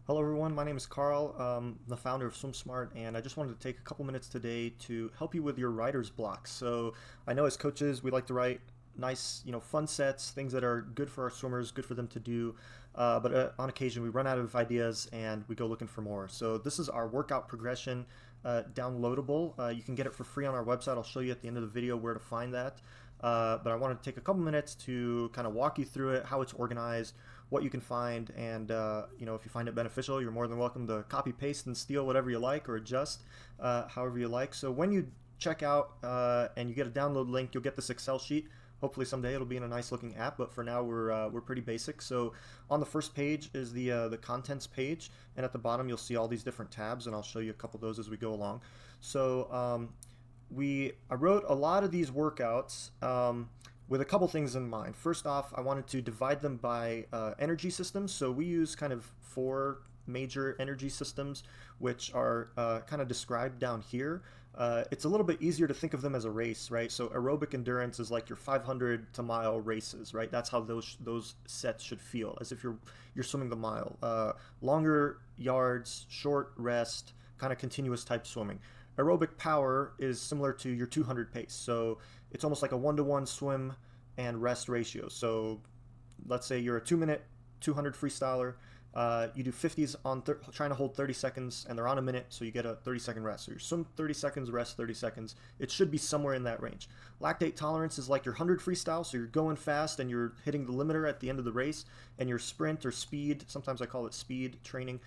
Hello everyone, my name is Carl, the founder of SwimSmart, and I just wanted to take a couple minutes today to help you with your writer's block. So I know as coaches we like to write nice, fun sets, things that are good for our swimmers, good for them to do, but on occasion we run out of ideas and we go looking for more. So this is our workout progression downloadable. You can get it for free on our website. I'll show you at the end of the video where to find that. But I want to take a couple minutes to kind of walk you through it, how it's organized, what you can find, and if you find it beneficial, you're more than welcome to copy, paste, and steal whatever you like or adjust however you like. So when you check out and you get a download link, you'll get this Excel sheet. Hopefully someday it'll be in a nice looking app, but for now we're pretty basic. So on the first page is the contents page, and at the bottom you'll see all these different tabs, and I'll show you a couple of those as we go along. So I wrote a lot of these workouts with a couple things in mind. First off, I wanted to divide them by energy systems. So we use kind of four major energy systems, which are kind of described down here. It's a little bit easier to think of them as a race, right? So aerobic endurance is like your 500 to mile races, right? That's how those sets should feel, as if you're swimming the mile. Longer yards, short rest, kind of continuous type swimming. Aerobic power is similar to your 200 pace. So it's almost like a 1-to-1 swim and rest ratio. So let's say you're a 2-minute 200 freestyler. You do 50s on trying to hold 30 seconds, and they're on a minute, so you get a 30-second rest. So you swim 30 seconds, rest 30 seconds. It should be somewhere in that range. Lactate tolerance is like your 100 freestyle, so you're going fast and you're hitting the limiter at the end of the race, and your sprint or speed, sometimes I call it speed training,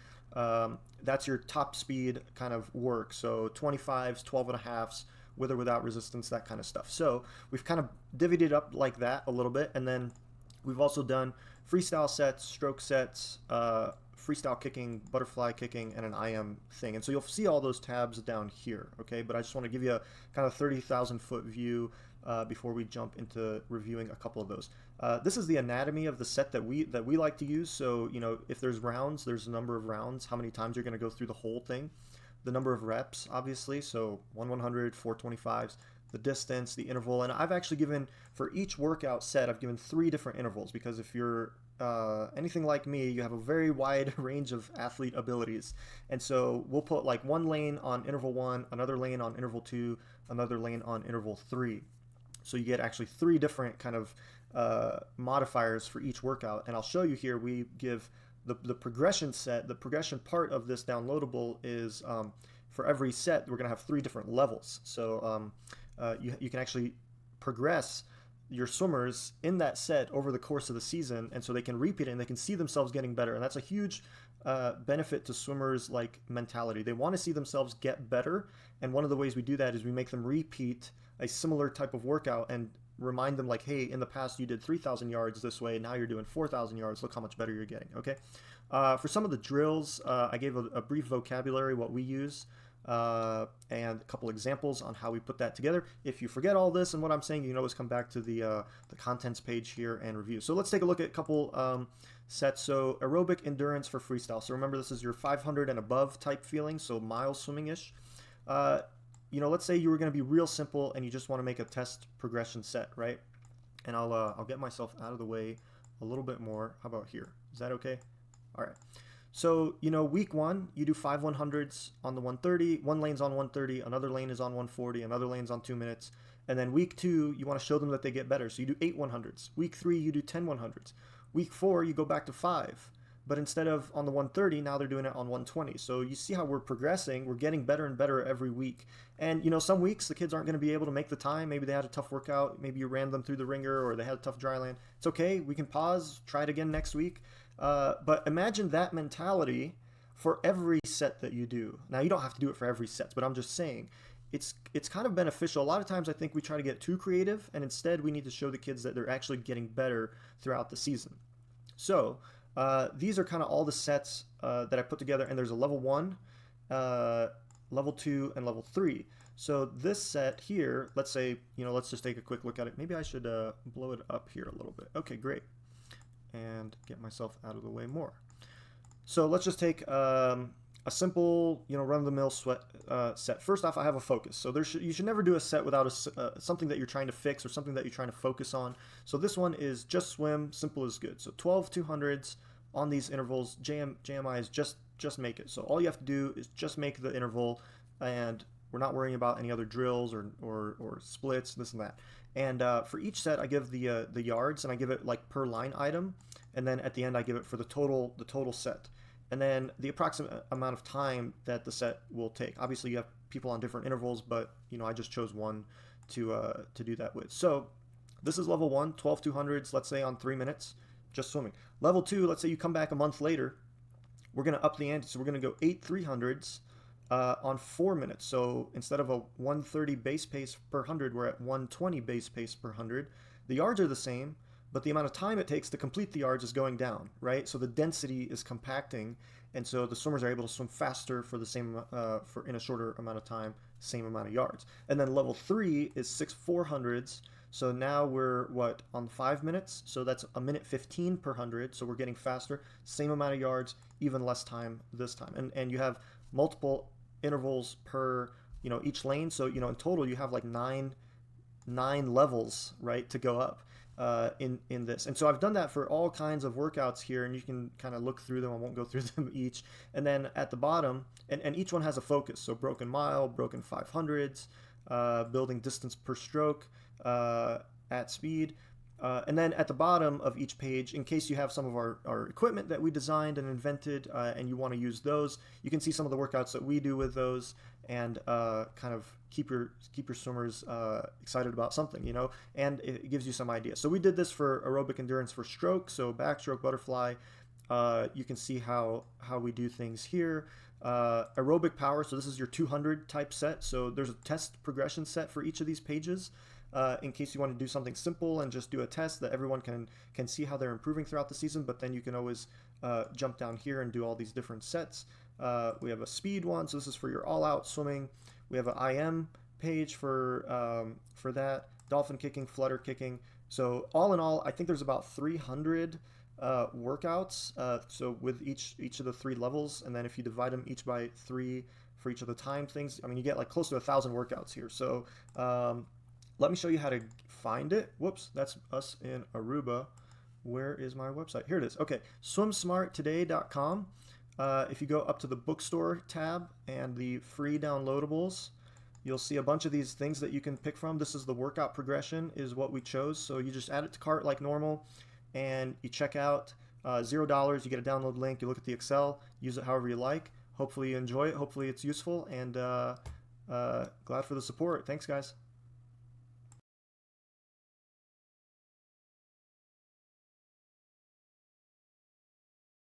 that's your top speed kind of work. So 25s, 12 and a halves, with or without resistance, that kind of stuff. So we've kind of divvied it up like that a little bit, and then we've also done freestyle sets, stroke sets, freestyle kicking, butterfly kicking, and an IM thing. And so you'll see all those tabs down here, okay? But I just want to give you a kind of 30,000 foot view before we jump into reviewing a couple of those. This is the anatomy of the set that we like to use. So, if there's rounds, there's a number of rounds, how many times you're going to go through the whole thing. The number of reps, obviously, so 1-100, 425s, the distance, the interval, and I've actually given, for each workout set, I've given 3 different intervals, because if you're anything like me, you have a very wide range of athlete abilities. And so we'll put like one lane on interval 1, another lane on interval 2, another lane on interval 3. So you get actually 3 different kind of modifiers for each workout. And I'll show you here, we give the progression set, the progression part of this downloadable is for every set, we're going to have 3 different levels. So you can actually progress your swimmers in that set over the course of the season, and so they can repeat it and they can see themselves getting better. And that's a huge benefit to swimmers, like mentality. They want to see themselves get better, and one of the ways we do that is we make them repeat a similar type of workout and remind them, like, hey, in the past you did 3,000 yards this way, now you're doing 4,000 yards, look how much better you're getting. Okay. For some of the drills, I gave a brief vocabulary, what we use, and a couple examples on how we put that together. If you forget all this and what I'm saying, you can always come back to the contents page here and review. So let's take a look at a couple sets. So aerobic endurance for freestyle. So remember, this is your 500 and above type feeling, so mile swimming-ish. Let's say you were going to be real simple and you just want to make a test progression set, right? And I'll get myself out of the way a little bit more. How about here? Is that okay? All right. So, week 1, you do 5 100s on the 130. One lane's on 130, another lane is on 140, another lane's on 2 minutes. And then week 2, you want to show them that they get better. So you do 8 100s. Week 3, you do 10 100s. Week 4, you go back to 5. But instead of on the 130, now they're doing it on 120. So you see how we're progressing. We're getting better and better every week. And, some weeks the kids aren't going to be able to make the time. Maybe they had a tough workout. Maybe you ran them through the ringer, or they had a tough dry land. It's okay. We can pause, try it again next week. But imagine that mentality for every set that you do. Now, you don't have to do it for every set, but I'm just saying it's kind of beneficial. A lot of times I think we try to get too creative, and instead we need to show the kids that they're actually getting better throughout the season. So these are kind of all the sets that I put together, and there's a level 1, level 2, and level 3. So this set here, let's say, let's just take a quick look at it. Maybe I should blow it up here a little bit. Okay, great. And get myself out of the way more. So let's just take a simple, run-of-the-mill set. First off, I have a focus. So you should never do a set without something that you're trying to fix or something that you're trying to focus on. So this one is just swim, simple as good. So 12 200s on these intervals. JMI is just just make it. So all you have to do is just make the interval, and we're not worrying about any other drills or splits, this and that. And for each set, I give the yards, and I give it like per line item, and then at the end I give it for the total set, and then the approximate amount of time that the set will take. Obviously, you have people on different intervals, but I just chose one to do that with. So this is level 1, 12 200s, let's say on 3 minutes, just swimming. Level 2, let's say you come back a month later, we're going to up the ante. So we're going to go 8 300s on 4 minutes. So instead of a 130 base pace per 100, we're at 120 base pace per 100. The yards are the same, but the amount of time it takes to complete the yards is going down, right? So the density is compacting, and so the swimmers are able to swim faster for the same in a shorter amount of time, same amount of yards. And then level 3 is 6 400s. So now we're on 5 minutes, so that's a minute 15 per 100. So we're getting faster, same amount of yards, even less time this time. And you have multiple intervals per each lane. So in total you have like nine levels, right, to go up in this. And so I've done that for all kinds of workouts here, and you can kind of look through them. I won't go through them each. And then at the bottom, and each one has a focus. So broken mile, broken 500s, building distance per stroke at speed. And then at the bottom of each page, in case you have some of our equipment that we designed and invented and you want to use those, you can see some of the workouts that we do with those, and kind of keep your swimmers excited about something, and it gives you some ideas. So we did this for aerobic endurance for stroke, so backstroke, butterfly. You can see how we do things here. Aerobic power, so this is your 200 type set. So there's a test progression set for each of these pages. In case you want to do something simple and just do a test that everyone can see how they're improving throughout the season, but then you can always jump down here and do all these different sets. We have a speed one, so this is for your all-out swimming. We have an IM page for that, dolphin kicking, flutter kicking. So all in all, I think there's about 300 workouts, so with each of the 3 levels, and then if you divide them each by 3 for each of the time things, I mean, you get like close to 1,000 workouts here. So let me show you how to find it. Whoops, that's us in Aruba. Where is my website? Here it is. Okay, swimsmarttoday.com. If you go up to the bookstore tab and the free downloadables, you'll see a bunch of these things that you can pick from. This is the workout progression is what we chose. So you just add it to cart like normal, and you check out. $0. You get a download link. You look at the Excel. Use it however you like. Hopefully you enjoy it. Hopefully it's useful, and glad for the support. Thanks, guys.